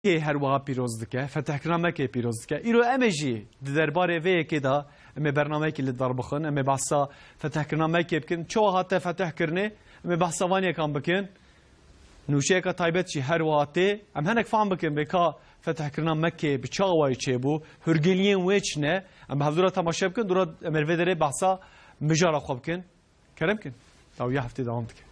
که هر وها پیروز دکه فتح کردن مکه پیروز دکه ایرو امجی درباره وی که دا ام برنامه که لدار بخن ام بحثا فتح کردن مکه بکن چه هات فتح کرنه ام بحثا وانی کام بکن نوشه که تایبت چی هر وقته ام هنک فهم بکن بکا فتح کردن مکه بچاوای چه بو هرگلین ویچ نه ام بحضورا تماشا بکن دورا امروی داره بحثا مجارا خوب کن کرم کن تا یه هفته دوام دکه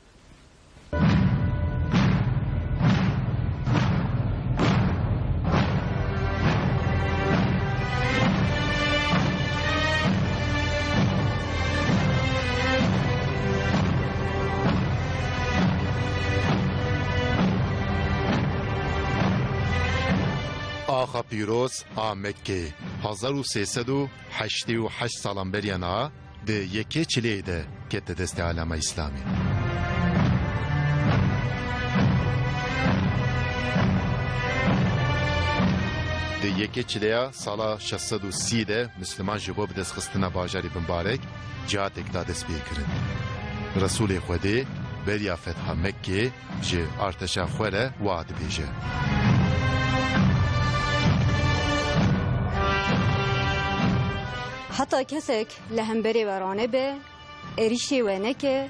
آخا پیروز آمکه 1388 سالان بریانا ده یکی چلیه ده که دست عالم اسلامی ده یکی چلیه سالا 630 ده مسلمان جبو بدست خستنا باجاری بمبارک جهاد اقدادس بیکرن رسول خوده بریا فتح مکه جه ارتشا خوره وعد بیجه حتی کسک لهمبری ورانه به اریشی و نکه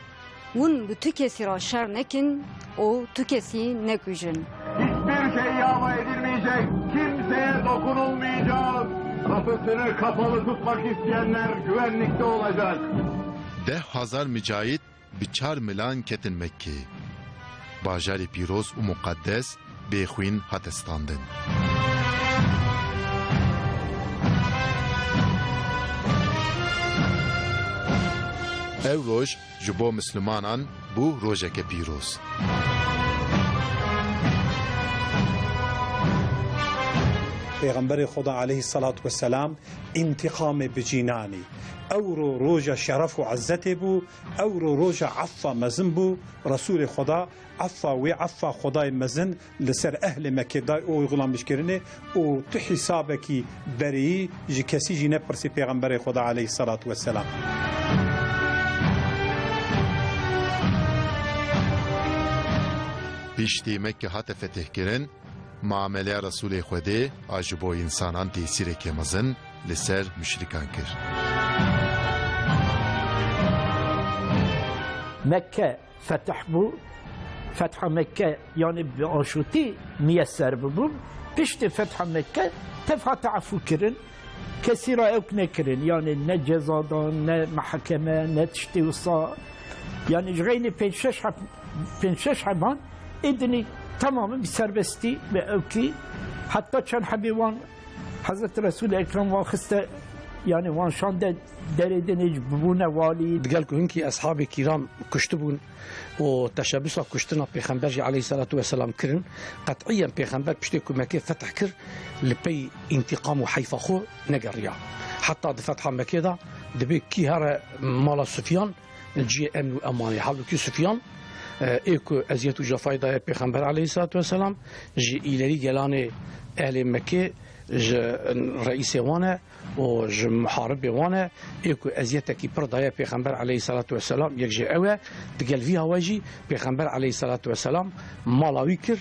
اون به تو کسی را şer nekin o tu kesi neküjün. Hiçbir şey yağma edilmeyecek, kimseye dokunulmayacak. Kapısını kapalı tutmak isteyenler güvenlikte olacak. 10,000 mücahit biçar milan ketin Mekke. Bajari Piroz u Mukaddes bexwin hatestandın. Ev roj ji bo Müslümanan bu rojeke pîroz. پیغمبر خدا علیه الصلاة والسلام انتقام بجینانی او رو روژا شرف و عزت بو او رو روژا عفا مزن بو رسول خدا عفا و عفا خدای مزن لسر اهل مکه دای او غلام بشکرنه او تو حسابکی بری جی کسی جی نپرسی پیغمبر خدا علیه الصلاة والسلام Piştî Mekke hate fetih kirin, muamele Resulê Xwedê a ji bo însanan tesîrekê mezin li ser müşrikan kir. Mekke fetih bû, fetha Mekke yani bi aşûtî müyesser bû. Piştî fetha Mekke tevha teafû kirin, kesî ra ew nekirin. Yani ne cezadan, ne mahkeme, ne tiştî wisa. Yani ji xeynî pênc şeş heban İdni tamamen bir serbesti ve evki hatta çen habivan Hazreti Resul-i Ekrem vakısta yani vanşanda deredenic bubune vali قال لكم هنكي أصحاب الكرام كشتبون وتشبسوا كشتنا بيخنبر عليه الصلاة والسلام كرن قطعيا بيخنبر بشتكوا مكة فتح كر لبي انتقام وحيفا خو نجريا حتى فتح مكة ده دبي كي هرا مال سفيان الجي أمن وأمان حلو كي سفيان ایکو ازیت و جفای پیغمبر علیه الصلاة والسلام جی ایلری گلانه اهل مکه ج رئیس وانه و ج محارب وانه ایکو ازیت کی پر دای پیغمبر علیه الصلاة والسلام یک جی اوه دگل وی هواجی پیغمبر علیه الصلاة والسلام مالاوی کر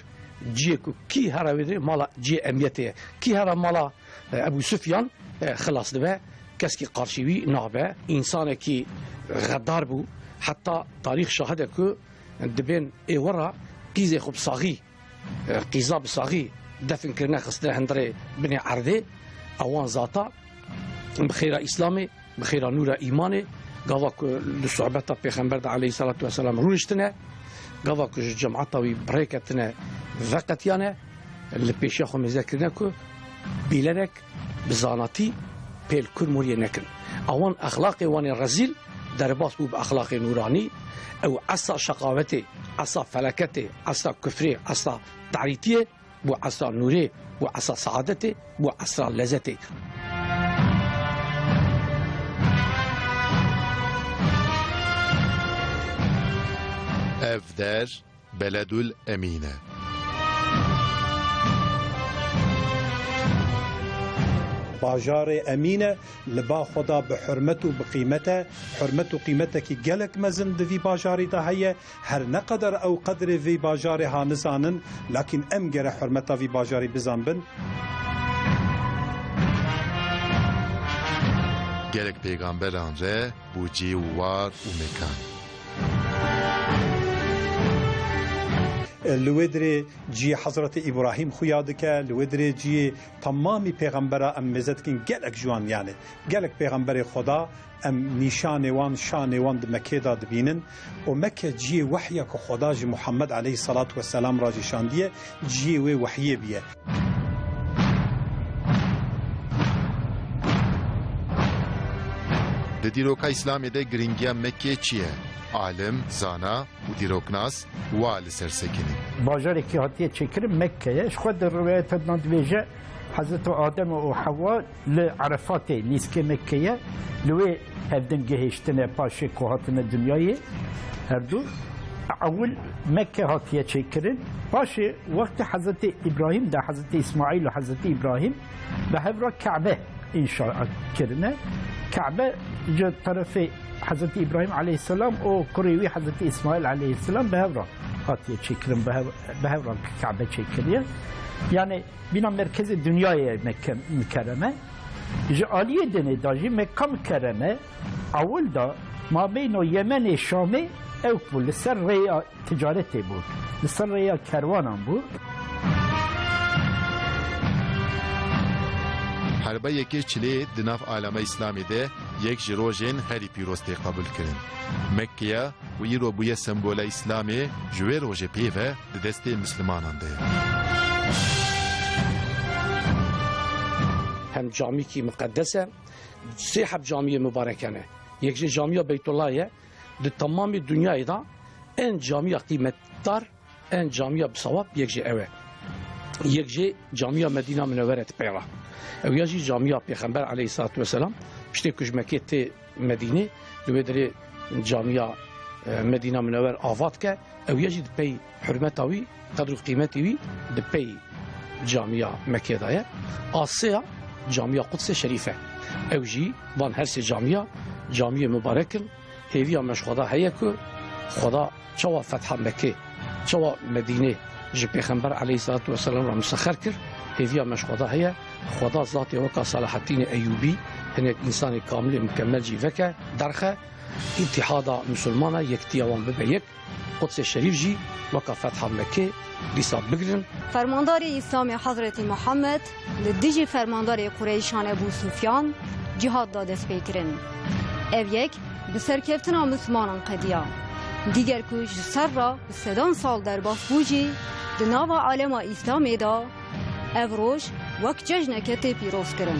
جی کو کی هر ویده مالا جی امیته کی هر مالا ابو سفیان خلاص دبه کس کی قارشیوی نابه انسان کی غدار بو حتی تاریخ شاهده که دبين اي ورا قيزي خب صاغي قيزاب صاغي دفن كرنا خسنا هندري بني عردي اوان زاتا بخير اسلامي بخير نور ايماني قالك لصحبته پیغمبر عليه الصلاه والسلام روشتنا قالك جماعتي بريكتنا وقتيانه اللي بيشخو مذاكرناكو بيلرك بزاناتي بيل كل موري نكن اوان اخلاقي وان رزيل درباس بو باخلاق نوراني او عصا شقاوتي عصا فلكتي عصا كفري عصا تعريتي بو عصا نوري بو عصا سعادتي بو عصا لذتي Evder Beledül Emine. باجار امینه لبا خدا به حرمت و بقیمته حرمت و قیمته کی گلک مزن دوی باجاری ده هي هر نقدر او قدر وی باجار ها نزانن لكن ام گره حرمتا وی باجاری بزن بن gelek peygamberan re bu cî û war û mekan. لودري جي حضرت ابراهيم خويا دكا لودري جي تمامي پیغمبر ام مزتكن گلك جوان يعني گلك پیغمبر خدا ام نشان وان شان وان مكه دا دبينن ومكه جي وحيه خدا جي محمد عليه الصلاه والسلام راجي شانديه جي وحيه بيه Di dîroka İslamê de giringiya Mekke çi ye? Alim, zana û dîroknas wa li ser sekinî. باجاری که هاتیه چکرم مکه اش خود در روایت ندویجه حضرت آدم و حوا لعرفات لیسک مکه لوی هفدن گهشتن پاشه که هاتن دنیای هر دو اول مکه هاتیه چکرن باشه وقت حضرت ابراهیم ده حضرت اسماعیل و حضرت ابراهیم به هفرا کعبه انشاء کرنه کعبه جا طرف حضرت ابراهیم علیه السلام و کریوی حضرت اسماعیل علیه السلام به هفرا هاتیه چکرم به هفرا کعبه چکریه yani bina merkezi dünyaya Mekke mükerreme aliye dene daji Mekke mükerreme avul da mabeyno Yemen Şam'e ev bu lisser reya ticareti bu lisser reya kervanan bu Herba yekê çilê di nav alama İslamê de yek ji rojên herî pîrostê qabul kirin. Mekkeya û îro bûye sembola İslamê ji wê rojê pêve di destê Müslümanan de ye. هم جامی کی مقدسه سه حب جامی مبارکانه یک جامی بیت الله ده تمام دنیای دا en camiye kıymetdar en camiye bsavab یک اوه یک camiye Medine Münevveret peyra ev yaji camiye Peygamber aleyhissalatu vesselam işte kujmeke te Medine lüvedre camiye Medine Münevver avat ke ev yaji de pey hürmetavi kadru kıymetivi de pey camiye Mekke'de Asya camiye Kudüs-i Şerife ev jî van her se camiye mübarekin heviya meşxada heye ku Xoda çawa fetha Mekke çawa Medine ji Peygamber aleyhissalatu vesselam ra müsaxer kir heviya meşxada heye Xoda zatê weka Salahaddin Eyyubi hinek insanê kamilê mükemmel jî veke derxe İttihada Müslümana yektiya wan bibe yek Kudüs-i Şerif jî weka fetha Mekke dîsa bigirin فرماندار اسلام حضرت محمد لدیجی فرماندار قریشان ابو سفیان جهاد داد دست پیکرین. اف یک به سرکفتنا مسلمانان قدیا. دیگر کوش سر را به 3 سال در باس بوجی دناوا عالم اسلامی دا اف روش وقت جشن کتی پیروز کرن.